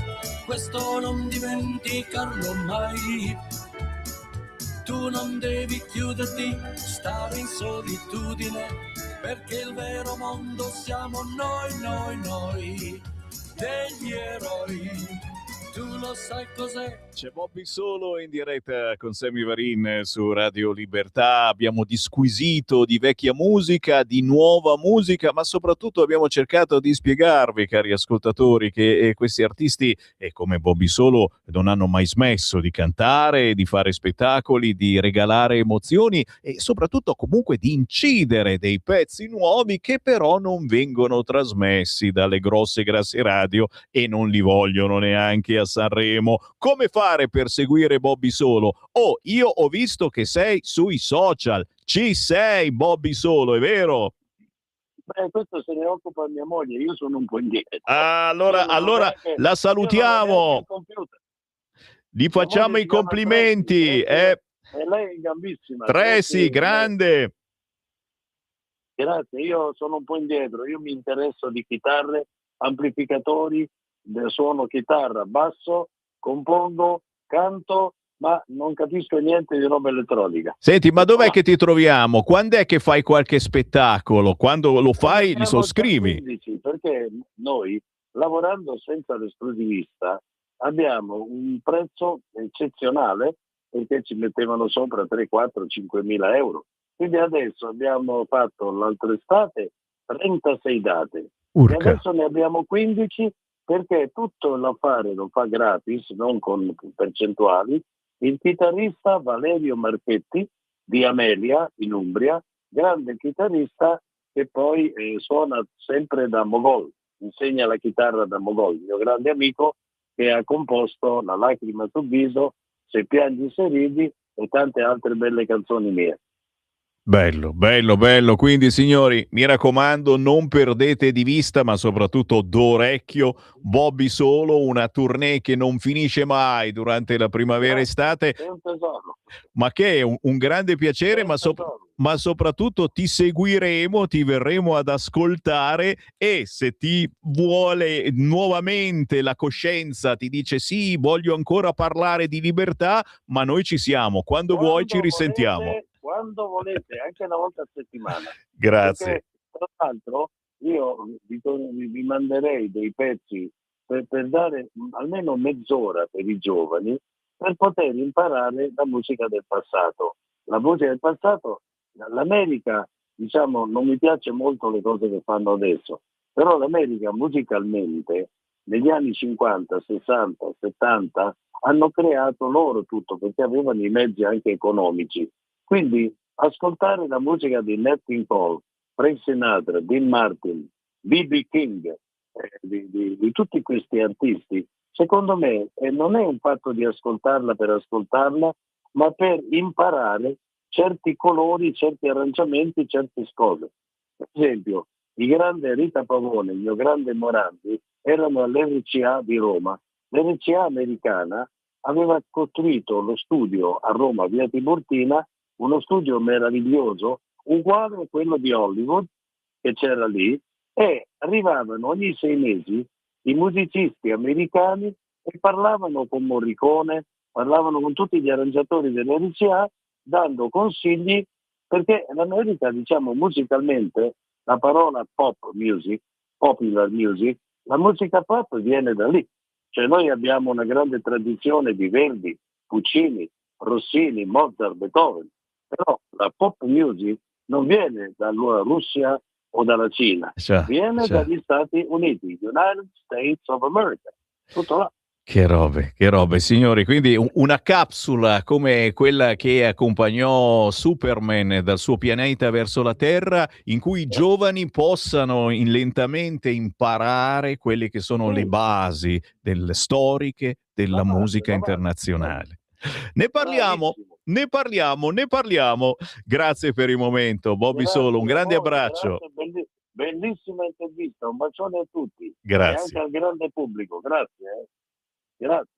questo non dimenticarlo mai. Tu non devi chiuderti, stare in solitudine, perché il vero mondo siamo noi, degli eroi. Tu lo sai cos'è? C'è Bobby Solo in diretta con Sammy Varin su Radio Libertà. Abbiamo disquisito di vecchia musica, di nuova musica, ma soprattutto abbiamo cercato di spiegarvi, cari ascoltatori, che questi artisti, come Bobby Solo, non hanno mai smesso di cantare, di fare spettacoli, di regalare emozioni e soprattutto comunque di incidere dei pezzi nuovi che però non vengono trasmessi dalle grosse radio e non li vogliono neanche a Sanremo. Come fare per seguire Bobby Solo? Oh, io ho visto che sei sui social. Ci sei, Bobby Solo, è vero? Beh, questo se ne occupa mia moglie, io sono un po' indietro. Allora la salutiamo. Gli facciamo i complimenti. E lei è in gambissima. Tracy, grande. Grazie, io sono un po' indietro, io mi interesso di chitarre, amplificatori, suono chitarra, basso, compongo, canto, ma non capisco niente di roba elettronica. Senti, ma dov'è che ti troviamo? Quando è che fai qualche spettacolo? Quando lo fai, li sottoscrivi? 15, perché noi, lavorando senza l'esclusivista, abbiamo un prezzo eccezionale perché ci mettevano sopra 3, 4, 5 mila euro. Quindi adesso abbiamo fatto l'altra estate 36 date e adesso ne abbiamo 15 perché tutto l'affare lo fa gratis, non con percentuali, il chitarrista Valerio Marchetti di Amelia in Umbria, grande chitarrista che poi suona sempre da Mogol, insegna la chitarra da Mogol, mio grande amico che ha composto La lacrima sul viso, Se piangi se ridi e tante altre belle canzoni mie. Bello, bello, bello. Quindi, signori, mi raccomando, non perdete di vista, ma soprattutto d'orecchio, Bobby Solo, una tournée che non finisce mai durante la primavera e estate, È un tesoro. ma che è un grande piacere, ma soprattutto ti seguiremo, ti verremo ad ascoltare e se ti vuole nuovamente la coscienza, ti dice sì, voglio ancora parlare di libertà, ma noi ci siamo, quando vuoi ci risentiamo. Quando volete, anche una volta a settimana. Grazie. Perché, tra l'altro, io vi manderei dei pezzi per dare almeno mezz'ora per i giovani per poter imparare la musica del passato. La musica del passato, l'America, diciamo, non mi piace molto le cose che fanno adesso, però l'America musicalmente negli anni 50, 60, 70 hanno creato loro tutto perché avevano i mezzi anche economici. Quindi ascoltare la musica di Nat King Cole, Frank Sinatra, Dean Martin, B.B. King, di tutti questi artisti, secondo me non è un fatto di ascoltarla per ascoltarla, ma per imparare certi colori, certi arrangiamenti, certe cose. Per esempio, il grande Rita Pavone, il mio grande Morandi, erano all'RCA di Roma. L'RCA americana aveva costruito lo studio a Roma, via Tiburtina, uno studio meraviglioso, uguale a quello di Hollywood, che c'era lì, e arrivavano ogni 6 mesi i musicisti americani e parlavano con Morricone, parlavano con tutti gli arrangiatori dell'RCA, dando consigli, perché l'America, diciamo, musicalmente, la parola pop music, popular music, la musica pop viene da lì. Cioè noi abbiamo una grande tradizione di Verdi, Puccini, Rossini, Mozart, Beethoven, però la pop music non viene dalla Russia o dalla Cina, viene dagli Stati Uniti, United States of America, tutto là. Che robe, signori. Quindi una capsula come quella che accompagnò Superman dal suo pianeta verso la Terra, in cui i giovani possano lentamente imparare quelle che sono le basi delle storiche della musica internazionale. Ne parliamo. Grazie per il momento, Bobby Solo, un grande abbraccio. Grazie, bellissima intervista, un bacione a tutti. Grazie. E anche al grande pubblico, grazie. Grazie.